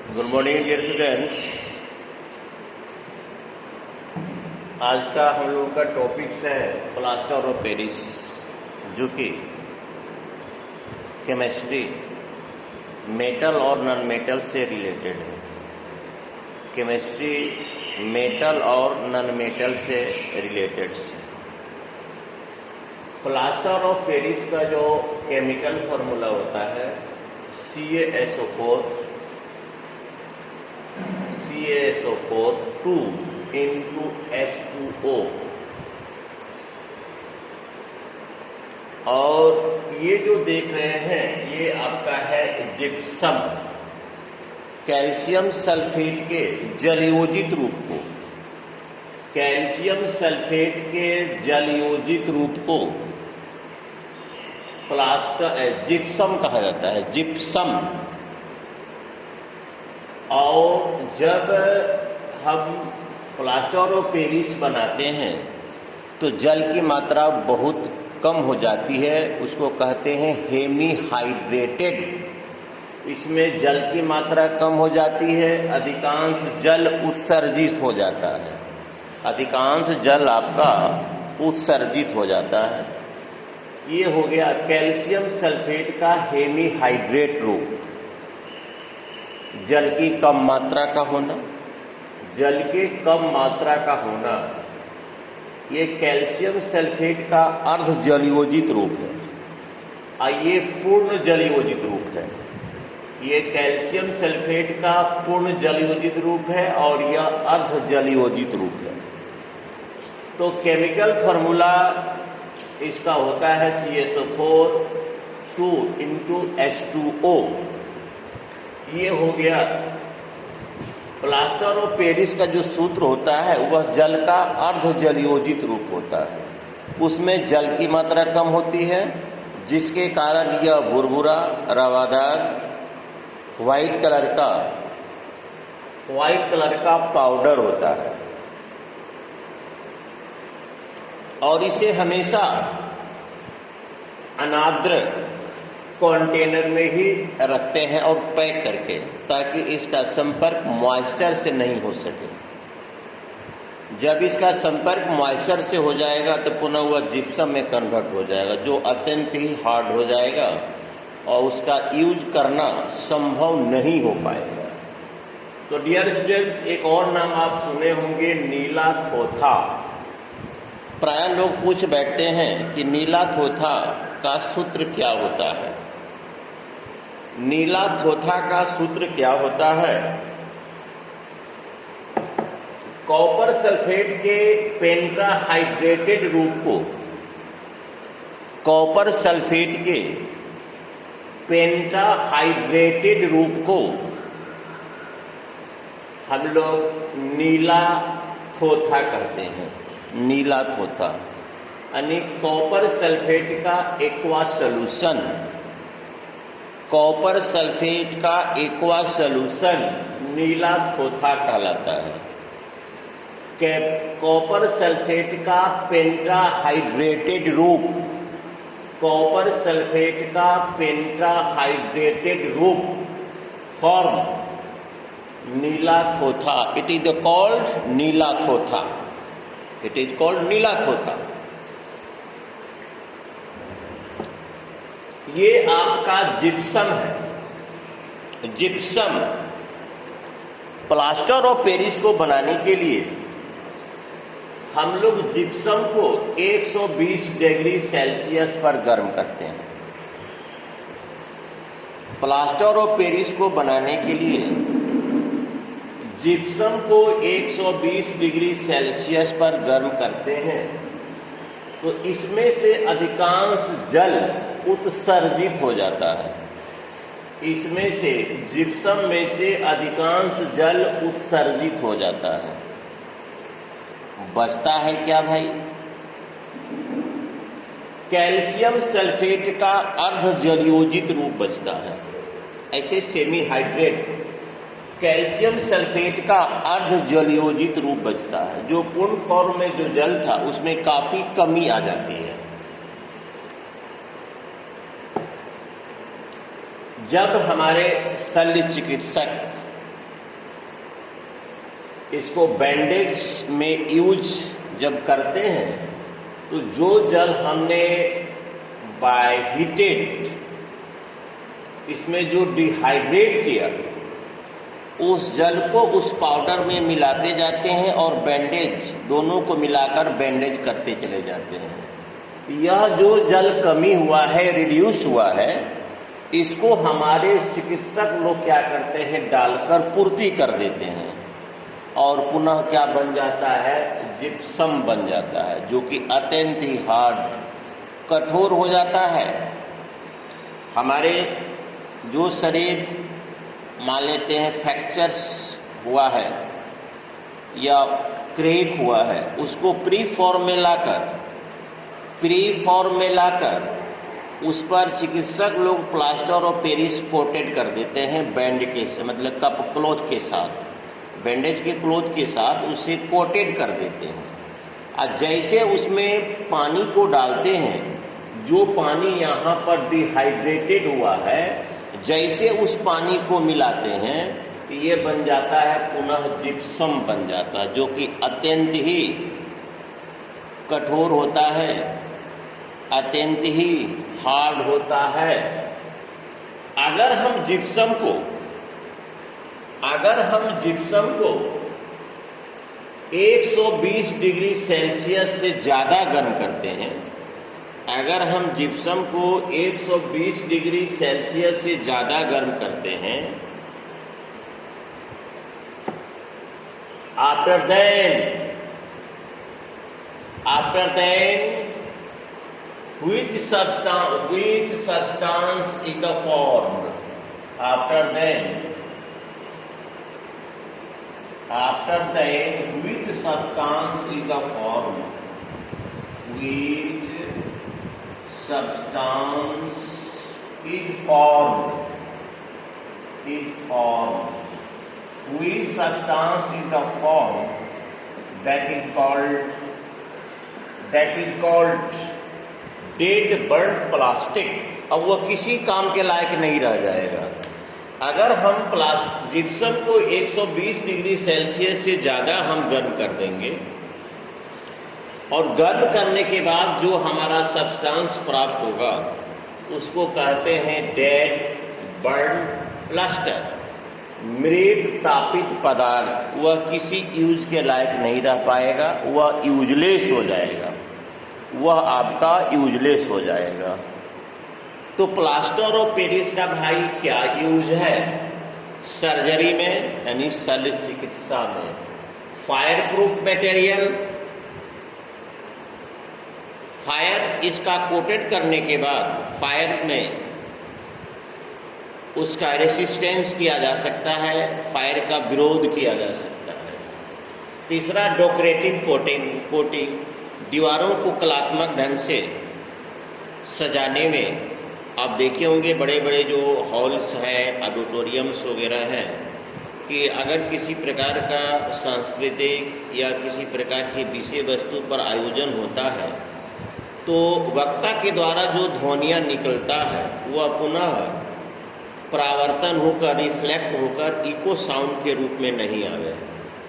Good morning dear students. आज का हम लोगों का टॉपिक्स है प्लास्टर ऑफ पेरिस, जो कि केमिस्ट्री मेटल और नॉन मेटल से रिलेटेड है। केमिस्ट्री मेटल और नॉन मेटल से रिलेटेड है। प्लास्टर ऑफ पेरिस का जो केमिकल फॉर्मूला होता है CaSO4 2 into H2O, और ये जो देख रहे हैं ये आपका है जिप्सम, कैल्शियम सल्फेट के जलयोजित रूप को, कैल्शियम सल्फेट के जलयोजित रूप को जिप्सम कहा जाता है, जिप्सम। और जब हम प्लास्टर ऑफ पेरिस बनाते हैं तो जल की मात्रा बहुत कम हो जाती है, उसको कहते हैं हेमी हाइड्रेटेड। इसमें जल की मात्रा कम हो जाती है, अधिकांश जल उत्सर्जित हो जाता है, अधिकांश जल आपका उत्सर्जित हो जाता है। ये हो गया कैल्शियम सल्फेट का हेमी हाइड्रेट रूप, जल की कम मात्रा का होना, जल के कम मात्रा का होना। ये कैल्शियम सल्फेट का अर्ध जलयोजित रूप है और ये पूर्ण जलयोजित रूप है। ये कैल्शियम सल्फेट का पूर्ण जलयोजित रूप है और यह अर्ध जलयोजित रूप है। तो केमिकल फॉर्मूला इसका होता है CaSO4 2 into H2O। ये हो गया प्लास्टर ऑफ पेरिस का जो सूत्र होता है वह जल का अर्ध जलयोजित रूप होता है। उसमें जल की मात्रा कम होती है, जिसके कारण यह भुरभुरा रवादार व्हाइट कलर का पाउडर होता है। और इसे हमेशा अनाद्र कंटेनर में ही रखते हैं और पैक करके, ताकि इसका संपर्क मॉइस्चर से नहीं हो सके। जब इसका संपर्क मॉइस्चर से हो जाएगा तो पुनः वह जिप्सम में कन्वर्ट हो जाएगा, जो अत्यंत ही हार्ड हो जाएगा और उसका यूज करना संभव नहीं हो पाएगा। तो डियर स्टूडेंट्स, एक और नाम आप सुने होंगे, नीला थोथा। प्राय लोग पूछ बैठते हैं कि नीला थोथा का सूत्र क्या होता है। नीला थोथा का सूत्र क्या होता है? कॉपर सल्फेट के पेंटाहाइड्रेटेड रूप को, कॉपर सल्फेट के पेंटाहाइड्रेटेड रूप को हम लोग नीला थोथा कहते हैं। नीला थोथा यानी कॉपर सल्फेट का एक्वा सॉल्यूशन, कॉपर सल्फेट का एक्वा सॉल्यूशन नीला थोथा कहलाता है। कॉपर सल्फेट का पेंटाहाइड्रेटेड रूप, कॉपर सल्फेट का पेंटाहाइड्रेटेड रूप फॉर्म नीला थोथा। इट इज कॉल्ड नीला थोथा, इट इज कॉल्ड नीला थोथा। ये आपका जिप्सम है। जिप्सम प्लास्टर ऑफ पेरिस को बनाने के लिए हम लोग जिप्सम को 120 डिग्री सेल्सियस पर गर्म करते हैं। प्लास्टर ऑफ पेरिस को बनाने के लिए जिप्सम को 120 डिग्री सेल्सियस पर गर्म करते हैं, तो इसमें से अधिकांश जल उत्सर्जित हो जाता है। इसमें से जिप्सम में से अधिकांश जल उत्सर्जित हो जाता है। बचता है क्या भाई? कैल्शियम सल्फेट का अर्ध जलयोजित रूप बचता है। ऐसे सेमी हाइड्रेट कैल्शियम सल्फेट का अर्ध जलयोजित रूप बचता है। जो पूर्ण फॉर्म में जो जल था उसमें काफी कमी आ जाती है। जब हमारे शल्य चिकित्सक इसको बैंडेज में यूज जब करते हैं तो जो जल हमने बाय हीटेड इसमें जो डिहाइड्रेट किया उस जल को उस पाउडर में मिलाते जाते हैं और बैंडेज दोनों को मिलाकर बैंडेज करते चले जाते हैं। यह जो जल कमी हुआ है, रिड्यूस हुआ है, इसको हमारे चिकित्सक लोग क्या करते हैं, डालकर पूर्ति कर देते हैं और पुनः क्या बन जाता है, जिप्सम बन जाता है, जो कि अत्यंत ही हार्ड, कठोर हो जाता है। हमारे जो शरीर मान लेते हैं फ्रैक्चर्स हुआ है या क्रैक हुआ है, उसको प्री फॉर्म में लाकर उस पर चिकित्सक लोग प्लास्टर और पेरिस कोटेड कर देते हैं बैंड के, मतलब कप क्लॉथ के साथ, बैंडेज के क्लॉथ के साथ उसे कोटेड कर देते हैं। और जैसे उसमें पानी को डालते हैं, जो पानी यहाँ पर डिहाइड्रेटेड हुआ है, जैसे उस पानी को मिलाते हैं तो ये बन जाता है पुनः जिप्सम बन जाता है, जो कि अत्यंत ही कठोर होता है, अत्यंत ही हार्ड होता है। अगर हम जिप्सम को 120 डिग्री सेल्सियस से ज़्यादा गर्म करते हैं, अगर हम जिप्सम को 120 डिग्री सेल्सियस से ज़्यादा गर्म करते हैं, after then which substance is the formed? After then which substance is the formed? Which substance is formed? Which substance is the form? That is called dead burn plastic. अब वह किसी काम के लायक नहीं रह जाएगा। अगर हम जिप्सम को 120 डिग्री सेल्सियस से ज़्यादा हम गर्म कर देंगे और गर्म करने के बाद जो हमारा सब्सटेंस प्राप्त होगा उसको कहते हैं डेड बर्न प्लास्टर, मृत तापित पदार्थ। वह किसी यूज के लायक नहीं रह पाएगा, वह यूजलेस हो जाएगा, वह आपका यूजलेस हो जाएगा। तो प्लास्टर ऑफ पेरिस का भाई क्या यूज है? सर्जरी में यानी शल्य चिकित्सा में, फायर प्रूफ मटेरियल, फायर इसका कोटेड करने के बाद फायर में उसका रेसिस्टेंस किया जा सकता है, फायर का विरोध किया जा सकता है। तीसरा डेकोरेटिव कोटिंग, दीवारों को कलात्मक ढंग से सजाने में आप देखे होंगे बड़े बड़े जो हॉल्स हैं, ऑडिटोरियम्स वगैरह हैं, कि अगर किसी प्रकार का सांस्कृतिक या किसी प्रकार की विषय वस्तु पर आयोजन होता है तो वक्ता के द्वारा जो ध्वनियाँ निकलता है वह पुनः परावर्तन होकर, रिफ्लेक्ट होकर इको साउंड के रूप में नहीं आवे।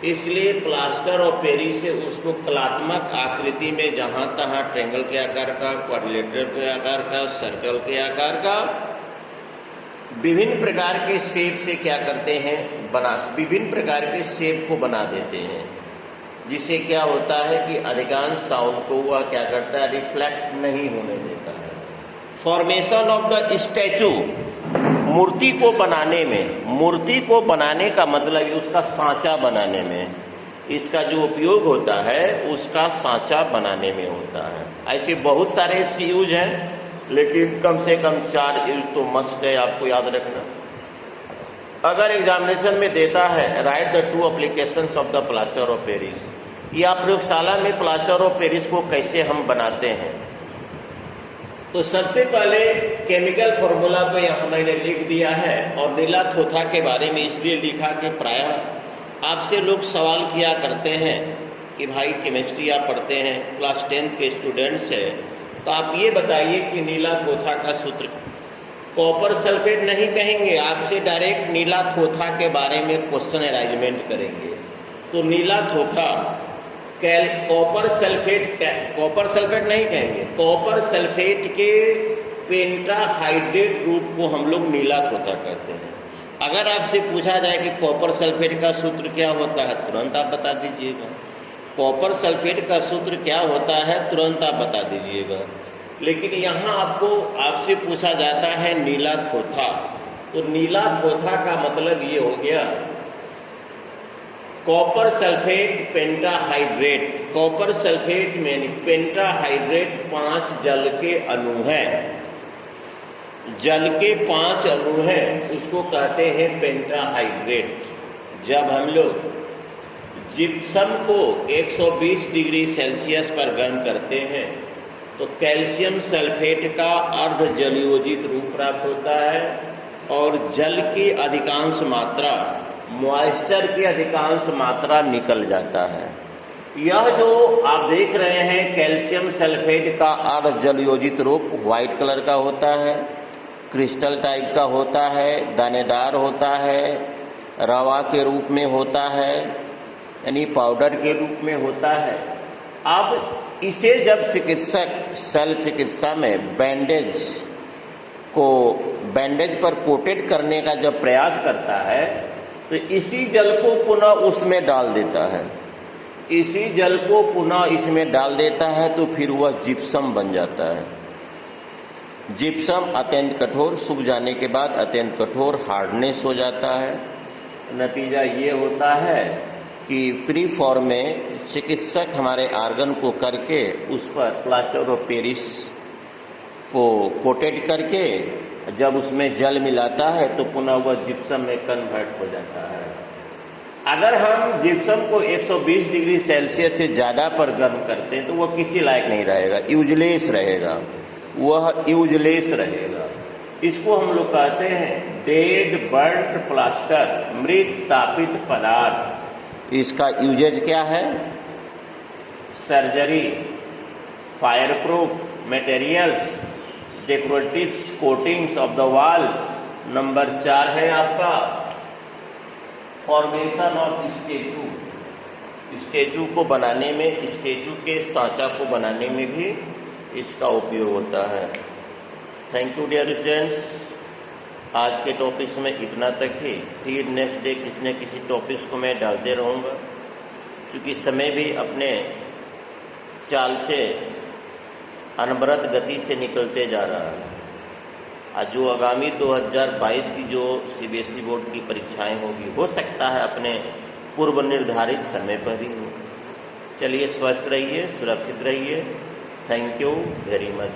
इसलिए प्लास्टर और पेरिस से उसको कलात्मक आकृति में जहाँ तहाँ ट्रेंगल के आकार का, क्वाड्रिलेटरल के आकार का, सर्कल के आकार का, विभिन्न प्रकार के शेप से क्या करते हैं, विभिन्न प्रकार के शेप को बना देते हैं, जिससे क्या होता है कि अधिकांश साउंड को वह क्या करता है, रिफ्लेक्ट नहीं होने देता है। फॉर्मेशन ऑफ द स्टैचू, मूर्ति को बनाने का मतलब उसका सांचा बनाने में, इसका जो उपयोग होता है उसका सांचा बनाने में होता है। ऐसे बहुत सारे इसके यूज हैं, लेकिन कम से कम 4 यूज तो मस्ट है, आपको याद रखना। अगर एग्जामिनेशन में देता है right the 2 applications of the plaster of Paris, या प्रयोगशाला में प्लास्टर ऑफ पेरिस को कैसे हम बनाते हैं, तो सबसे पहले केमिकल फॉर्मूला तो यहाँ मैंने लिख दिया है, और नीला थोथा के बारे में इसलिए लिखा कि प्रायः आपसे लोग सवाल किया करते हैं कि भाई केमिस्ट्री आप पढ़ते हैं, क्लास 10 के स्टूडेंट्स हैं, तो आप ये बताइए कि नीला थोथा का सूत्र। कॉपर सल्फेट नहीं कहेंगे, आपसे डायरेक्ट नीला थोथा के बारे में क्वेश्चन अरेंजमेंट करेंगे। तो नीला थोथा कॉपर सल्फेट नहीं कहेंगे, कॉपर सल्फेट के पेंटाहाइड्रेट रूप को हम लोग नीला थोथा कहते हैं। अगर आपसे पूछा जाए कि कॉपर सल्फेट का सूत्र क्या होता है, तुरंत आप बता दीजिएगा। कॉपर सल्फेट का सूत्र क्या होता है, तुरंत आप बता दीजिएगा। लेकिन यहाँ आपसे पूछा जाता है नीला थोथा, तो नीला थोथा का मतलब ये हो गया copper sulphate pentahydrate. Copper sulphate में पेंटाहाइड्रेट 5 जल के अणु हैं, जल के 5 अणु हैं, उसको कहते हैं पेंटाहाइड्रेट। जब हम लोग जिप्सम को 120 डिग्री सेल्सियस पर गर्म करते हैं तो कैल्शियम सल्फेट का अर्ध जलयोजित रूप प्राप्त होता है और जल की अधिकांश मात्रा, मॉइस्चर की अधिकांश मात्रा निकल जाता है। यह जो आप देख रहे हैं कैल्शियम सल्फेट का अर्ध जलयोजित रूप व्हाइट कलर का होता है, क्रिस्टल टाइप का होता है, दानेदार होता है, रवा के रूप में होता है, यानी पाउडर के रूप में होता है। अब इसे जब चिकित्सक शल्य चिकित्सा में बैंडेज पर कोटेड करने का जब प्रयास करता है तो इसी जल को पुनः उसमें डाल देता है, इसी जल को पुनः इसमें डाल देता है, तो फिर वह जिप्सम बन जाता है। जिप्सम अत्यंत कठोर, सूख जाने के बाद अत्यंत कठोर हार्डनेस हो जाता है। नतीजा ये होता है कि फ्री फॉर्म में चिकित्सक हमारे आर्गन को करके उस पर प्लास्टर ऑफ पेरिस को कोटेड करके जब उसमें जल मिलाता है तो पुनः वह जिप्सम में कन्वर्ट हो जाता है। अगर हम जिप्सम को 120 डिग्री सेल्सियस से ज़्यादा पर गर्म करते हैं तो वह किसी लायक नहीं रहेगा, यूजलेस रहेगा, वह यूजलेस रहेगा। इसको हम लोग कहते हैं डेड बर्न्ड प्लास्टर, मृत तापित पदार्थ। इसका यूजेज क्या है? Surgery, fire proof materials, decoratives, coatings of the walls. Number 4 है आपका फॉर्मेशन ऑफ स्टेचू। स्टेचू को बनाने में, स्टेचू के सांचा को बनाने में भी इसका उपयोग होता है। Thank you dear students. आज के टॉपिक्स में इतना तक ही, फिर नेक्स्ट डे किसी न किसी टॉपिक्स को मैं डालते रहूँगा, क्योंकि समय भी अपने चाल से अनवरत गति से निकलते जा रहा है। आज जो आगामी 2022 की जो सीबीएसई बोर्ड की परीक्षाएं होगी, हो सकता है अपने पूर्व निर्धारित समय पर ही हो। चलिए, स्वस्थ रहिए, सुरक्षित रहिए। Thank you very much.